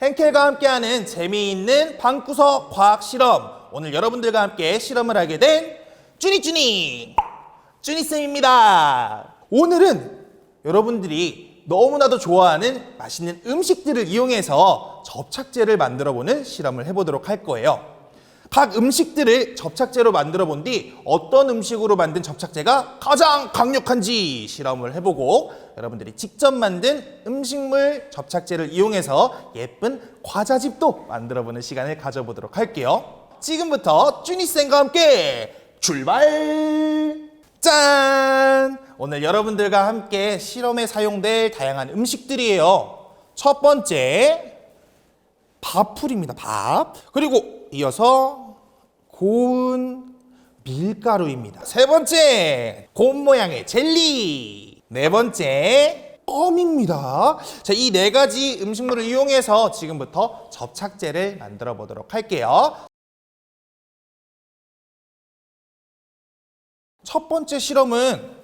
henkel과 함께하는 재미있는 방구석 과학 실험. 오늘 여러분들과 함께 실험을 하게 된 쭈니쌤입니다. 오늘은 여러분들이 너무나도 좋아하는 맛있는 음식들을 이용해서 접착제를 만들어보는 실험을 해보도록 할 거예요. 각 음식들을 접착제로 만들어 본 뒤 어떤 음식으로 만든 접착제가 가장 강력한지 실험을 해보고 여러분들이 직접 만든 음식물 접착제를 이용해서 예쁜 과자집도 만들어보는 시간을 가져보도록 할게요. 지금부터 쭈니쌤과 함께 출발! 짠! 오늘 여러분들과 함께 실험에 사용될 다양한 음식들이에요. 첫 번째, 밥풀입니다. 밥. 그리고 이어서 고운 밀가루입니다. 세 번째, 곰 모양의 젤리. 네 번째, 껌입니다. 자, 이 네 가지 음식물을 이용해서 지금부터 접착제를 만들어 보도록 할게요. 첫 번째 실험은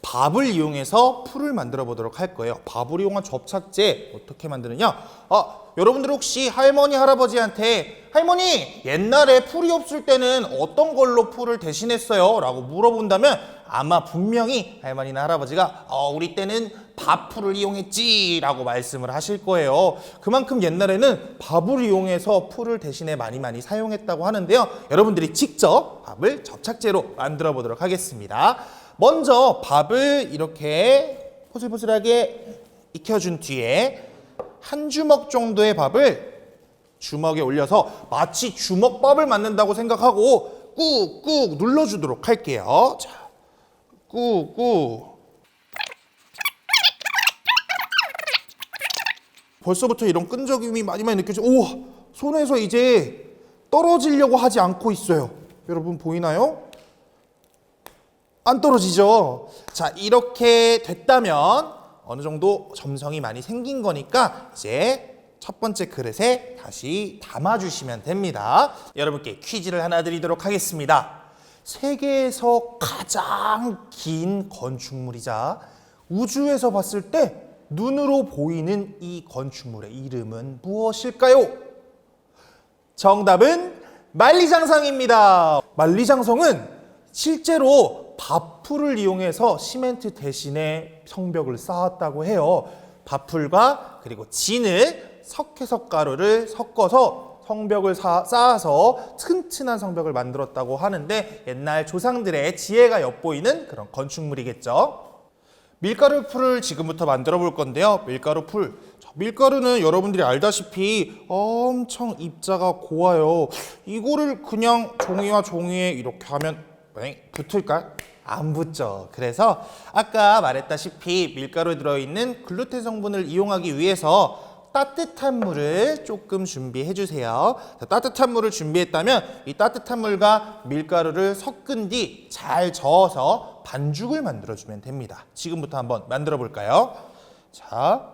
밥을 이용해서 풀을 만들어 보도록 할 거예요. 밥을 이용한 접착제 어떻게 만드느냐? 여러분들 혹시 할머니, 할아버지한테 할머니, 옛날에 풀이 없을 때는 어떤 걸로 풀을 대신했어요? 라고 물어본다면 아마 분명히 할머니나 할아버지가 우리 때는 밥풀을 이용했지 라고 말씀을 하실 거예요. 그만큼 옛날에는 밥을 이용해서 풀을 대신에 많이 사용했다고 하는데요. 여러분들이 직접 밥을 접착제로 만들어 보도록 하겠습니다. 먼저 밥을 이렇게 포슬포슬하게 익혀준 뒤에 한 주먹 정도의 밥을 주먹에 올려서 마치 주먹밥을 만든다고 생각하고 꾹꾹 눌러주도록 할게요. 자, 꾹꾹. 벌써부터 이런 끈적임이 많이 느껴지죠. 우와, 손에서 이제 떨어지려고 하지 않고 있어요. 여러분 보이나요? 안 떨어지죠? 자, 이렇게 됐다면 어느 정도 점성이 많이 생긴 거니까 이제 첫 번째 그릇에 다시 담아주시면 됩니다. 여러분께 퀴즈를 하나 드리도록 하겠습니다. 세계에서 가장 긴 건축물이자 우주에서 봤을 때 눈으로 보이는 이 건축물의 이름은 무엇일까요? 정답은 만리장성입니다. 만리장성은 실제로 밥풀을 이용해서 시멘트 대신에 성벽을 쌓았다고 해요. 밥풀과 그리고 진을 석회석가루를 섞어서 성벽을 쌓아서 튼튼한 성벽을 만들었다고 하는데 옛날 조상들의 지혜가 엿보이는 그런 건축물이겠죠. 밀가루 풀을 지금부터 만들어 볼 건데요. 밀가루 풀. 밀가루는 여러분들이 알다시피 엄청 입자가 고와요. 이거를 그냥 종이와 종이에 이렇게 하면 붙을까요? 안 붙죠. 그래서 아까 말했다시피 밀가루에 들어있는 글루텐 성분을 이용하기 위해서 따뜻한 물을 조금 준비해 주세요. 따뜻한 물을 준비했다면 이 따뜻한 물과 밀가루를 섞은 뒤 잘 저어서 반죽을 만들어주면 됩니다. 지금부터 한번 만들어 볼까요? 자,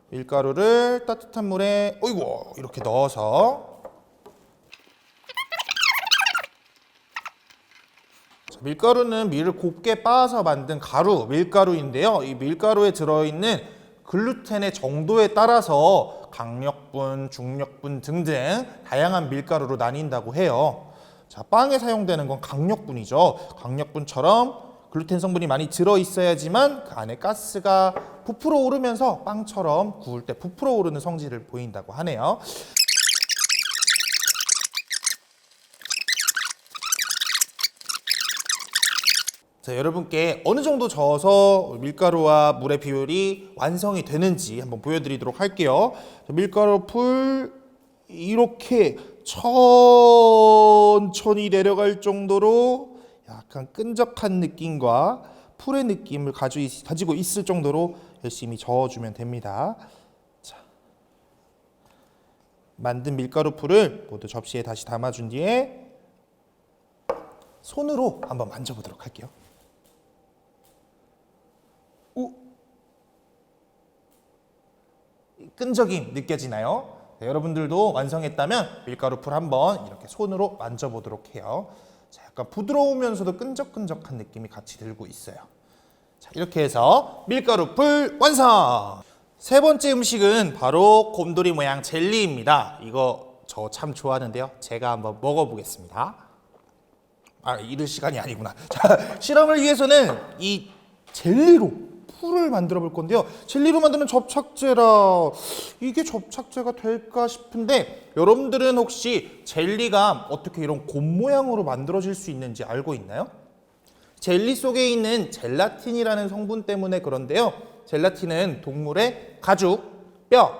밀가루를 따뜻한 물에 이렇게 넣어서 밀가루는 밀을 곱게 빻아서 만든 가루, 밀가루인데요. 이 밀가루에 들어있는 글루텐의 정도에 따라서 강력분, 중력분 등등 다양한 밀가루로 나뉜다고 해요. 자, 빵에 사용되는 건 강력분이죠. 강력분처럼 글루텐 성분이 많이 들어있어야지만 그 안에 가스가 부풀어 오르면서 빵처럼 구울 때 부풀어 오르는 성질을 보인다고 하네요. 자, 여러분께 어느 정도 저어서 밀가루와 물의 비율이 완성이 되는지 한번 보여드리도록 할게요. 밀가루 풀 이렇게 천천히 내려갈 정도로 약간 끈적한 느낌과 풀의 느낌을 가지고 있을 정도로 열심히 저어주면 됩니다. 자, 만든 밀가루 풀을 모두 접시에 다시 담아준 뒤에 손으로 한번 만져보도록 할게요. 끈적임 느껴지나요? 네, 여러분들도 완성했다면 밀가루 풀 한번 이렇게 손으로 만져보도록 해요. 자, 약간 부드러우면서도 끈적끈적한 느낌이 같이 들고 있어요. 자, 이렇게 해서 밀가루 풀 완성! 세 번째 음식은 바로 곰돌이 모양 젤리입니다. 이거 저 참 좋아하는데요. 제가 한번 먹어보겠습니다. 이럴 시간이 아니구나. 자, 실험을 위해서는 이 젤리로 풀을 만들어 볼 건데요. 젤리로 만드는 접착제라 이게 접착제가 될까 싶은데 여러분들은 혹시 젤리가 어떻게 이런 곰 모양으로 만들어질 수 있는지 알고 있나요? 젤리 속에 있는 젤라틴이라는 성분 때문에 그런데요. 젤라틴은 동물의 가죽, 뼈,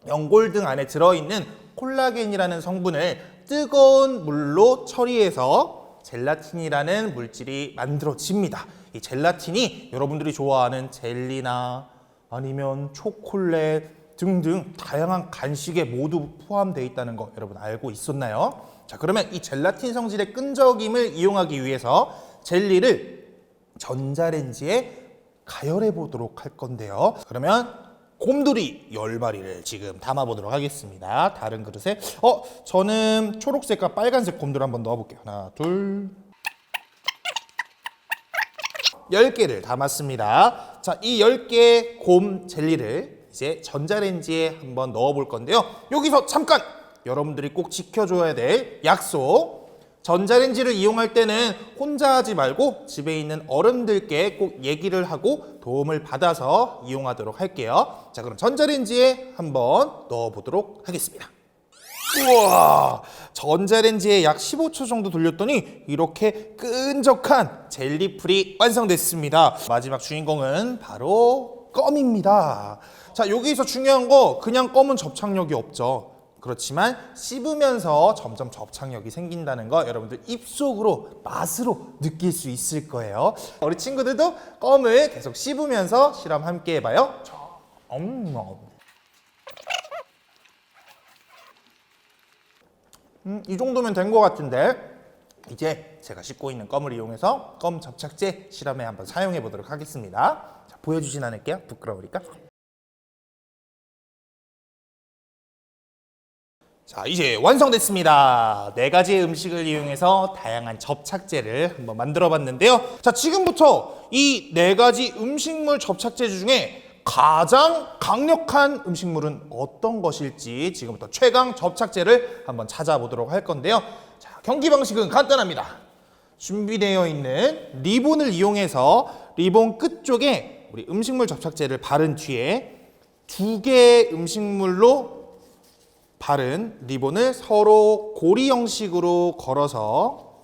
연골 등 안에 들어있는 콜라겐이라는 성분을 뜨거운 물로 처리해서 젤라틴이라는 물질이 만들어집니다. 이 젤라틴이 여러분들이 좋아하는 젤리나 아니면 초콜릿 등등 다양한 간식에 모두 포함되어 있다는 거 여러분 알고 있었나요? 자, 그러면 이 젤라틴 성질의 끈적임을 이용하기 위해서 젤리를 전자레인지에 가열해 보도록 할 건데요. 그러면 곰돌이 10마리를 지금 담아 보도록 하겠습니다. 다른 그릇에 저는 초록색과 빨간색 곰돌이 한번 넣어 볼게요. 하나, 둘, 10개를 담았습니다. 자, 이 10개의 곰 젤리를 이제 전자레인지에 한번 넣어 볼 건데요. 여기서 잠깐 여러분들이 꼭 지켜줘야 될 약속. 전자레인지를 이용할 때는 혼자 하지 말고 집에 있는 어른들께 꼭 얘기를 하고 도움을 받아서 이용하도록 할게요. 자, 그럼 전자레인지에 한번 넣어 보도록 하겠습니다. 우와, 전자레인지에 약 15초 정도 돌렸더니 이렇게 끈적한 젤리풀이 완성됐습니다. 마지막 주인공은 바로 껌입니다. 자, 여기서 중요한 거 그냥 껌은 접착력이 없죠. 그렇지만 씹으면서 점점 접착력이 생긴다는 거 여러분들 입속으로 맛으로 느낄 수 있을 거예요. 우리 친구들도 껌을 계속 씹으면서 실험 함께 해봐요. 이 정도면 된 것 같은데 이제 제가 씹고 있는 껌을 이용해서 껌 접착제 실험에 한번 사용해 보도록 하겠습니다. 자, 보여주진 않을게요. 부끄러우니까. 자, 이제 완성됐습니다. 4가지의 음식을 이용해서 다양한 접착제를 한번 만들어 봤는데요. 자, 지금부터 이 4가지 음식물 접착제 중에 가장 강력한 음식물은 어떤 것일지 지금부터 최강 접착제를 한번 찾아보도록 할 건데요. 자, 경기 방식은 간단합니다. 준비되어 있는 리본을 이용해서 리본 끝쪽에 우리 음식물 접착제를 바른 뒤에 2개의 음식물로 바른 리본을 서로 고리 형식으로 걸어서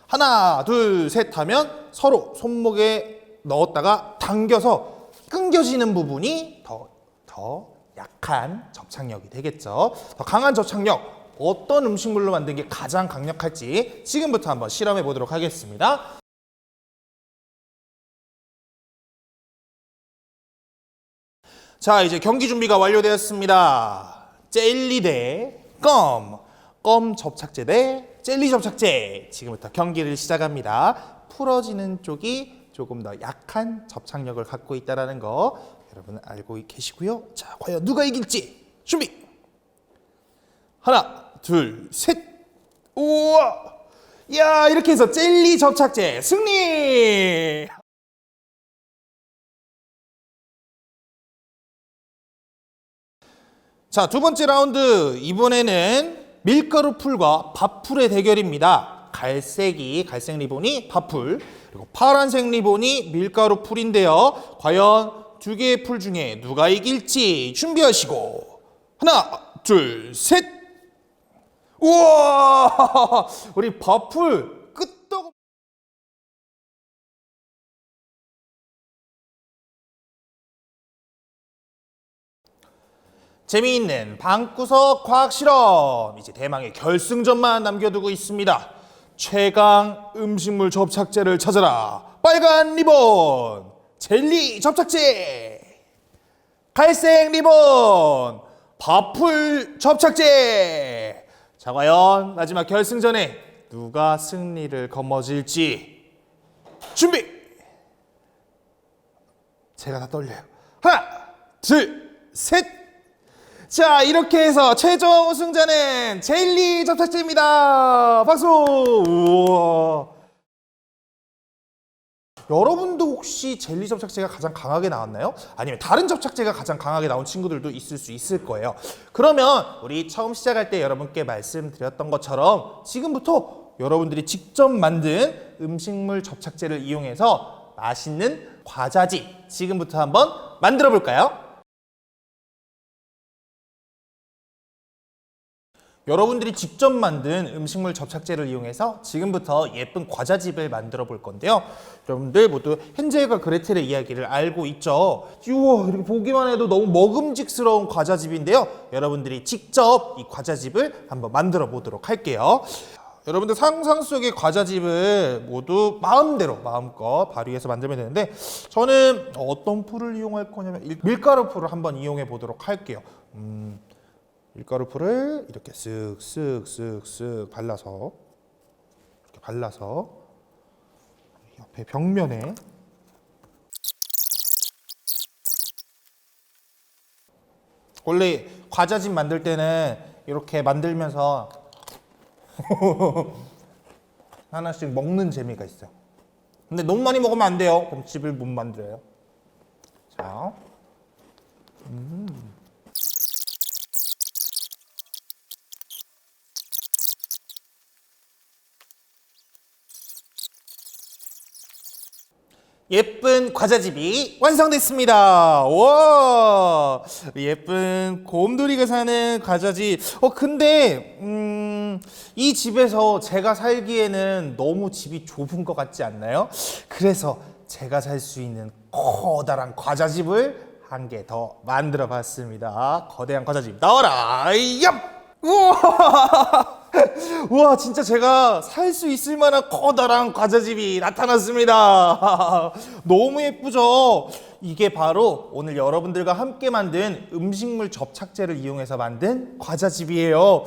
하나, 둘, 셋 하면 서로 손목에 넣었다가 당겨서 끊겨지는 부분이 더 약한 접착력이 되겠죠. 더 강한 접착력, 어떤 음식물로 만든 게 가장 강력할지 지금부터 한번 실험해 보도록 하겠습니다. 자, 이제 경기 준비가 완료되었습니다. 젤리 대 껌 접착제 대 젤리 접착제. 지금부터 경기를 시작합니다. 풀어지는 쪽이 조금 더 약한 접착력을 갖고 있다는 거 여러분 알고 계시고요. 자, 과연 누가 이길지 준비. 하나, 둘, 셋. 우와! 야, 이렇게 해서 젤리 접착제 승리! 자, 2번째 라운드. 이번에는 밀가루 풀과 밥풀의 대결입니다. 갈색 리본이 밥풀, 그리고 파란색 리본이 밀가루 풀인데요. 과연 2개의 풀 중에 누가 이길지 준비하시고 하나, 둘, 셋. 우와! 우리 밥풀 끄떡. 재미있는 방구석 과학 실험. 이제 대망의 결승전만 남겨두고 있습니다. 최강 음식물 접착제를 찾아라. 빨간 리본 젤리 접착제, 갈색 리본 밥풀 접착제. 자, 과연 마지막 결승전에 누가 승리를 거머쥘지 준비. 제가 다 떨려요. 하나, 둘, 셋. 자, 이렇게 해서 최종 우승자는 젤리 접착제입니다. 박수! 우와. 여러분도 혹시 젤리 접착제가 가장 강하게 나왔나요? 아니면 다른 접착제가 가장 강하게 나온 친구들도 있을 수 있을 거예요. 그러면 우리 처음 시작할 때 여러분께 말씀드렸던 것처럼 지금부터 여러분들이 직접 만든 음식물 접착제를 이용해서 맛있는 과자집 지금부터 한번 만들어 볼까요? 여러분들이 직접 만든 음식물 접착제를 이용해서 지금부터 예쁜 과자집을 만들어 볼 건데요. 여러분들 모두 헨젤과 그레텔의 이야기를 알고 있죠. 우와, 이렇게 보기만 해도 너무 먹음직스러운 과자집인데요. 여러분들이 직접 이 과자집을 한번 만들어 보도록 할게요. 여러분들 상상 속의 과자집을 모두 마음껏 발휘해서 만들면 되는데, 저는 어떤 풀을 이용할 거냐면 밀가루 풀을 한번 이용해 보도록 할게요. 밀가루 풀을 이렇게 쓱쓱쓱쓱 발라서 옆에 벽면에 원래 과자집 만들 때는 이렇게 만들면서 하나씩 먹는 재미가 있어요. 근데 너무 많이 먹으면 안 돼요. 그럼 집을 못 만들어요. 자, 예쁜 과자집이 완성됐습니다. 와, 예쁜 곰돌이가 사는 과자집. 근데 이 집에서 제가 살기에는 너무 집이 좁은 것 같지 않나요? 그래서 제가 살 수 있는 커다란 과자집을 한 개 더 만들어 봤습니다. 거대한 과자집 나와라. 얍! 우와! 우와, 진짜 제가 살 수 있을 만한 커다란 과자집이 나타났습니다. 너무 예쁘죠? 이게 바로 오늘 여러분들과 함께 만든 음식물 접착제를 이용해서 만든 과자집이에요.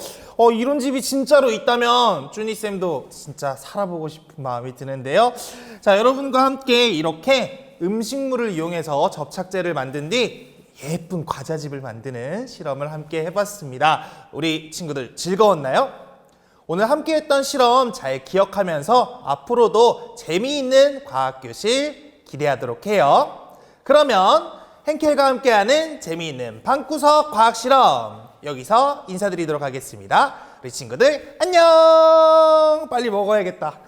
이런 집이 진짜로 있다면 쭈니쌤도 진짜 살아보고 싶은 마음이 드는데요. 자, 여러분과 함께 이렇게 음식물을 이용해서 접착제를 만든 뒤 예쁜 과자집을 만드는 실험을 함께 해봤습니다. 우리 친구들 즐거웠나요? 오늘 함께 했던 실험 잘 기억하면서 앞으로도 재미있는 과학교실 기대하도록 해요. 그러면 henkel과 함께하는 재미있는 방구석 과학실험 여기서 인사드리도록 하겠습니다. 우리 친구들 안녕! 빨리 먹어야겠다.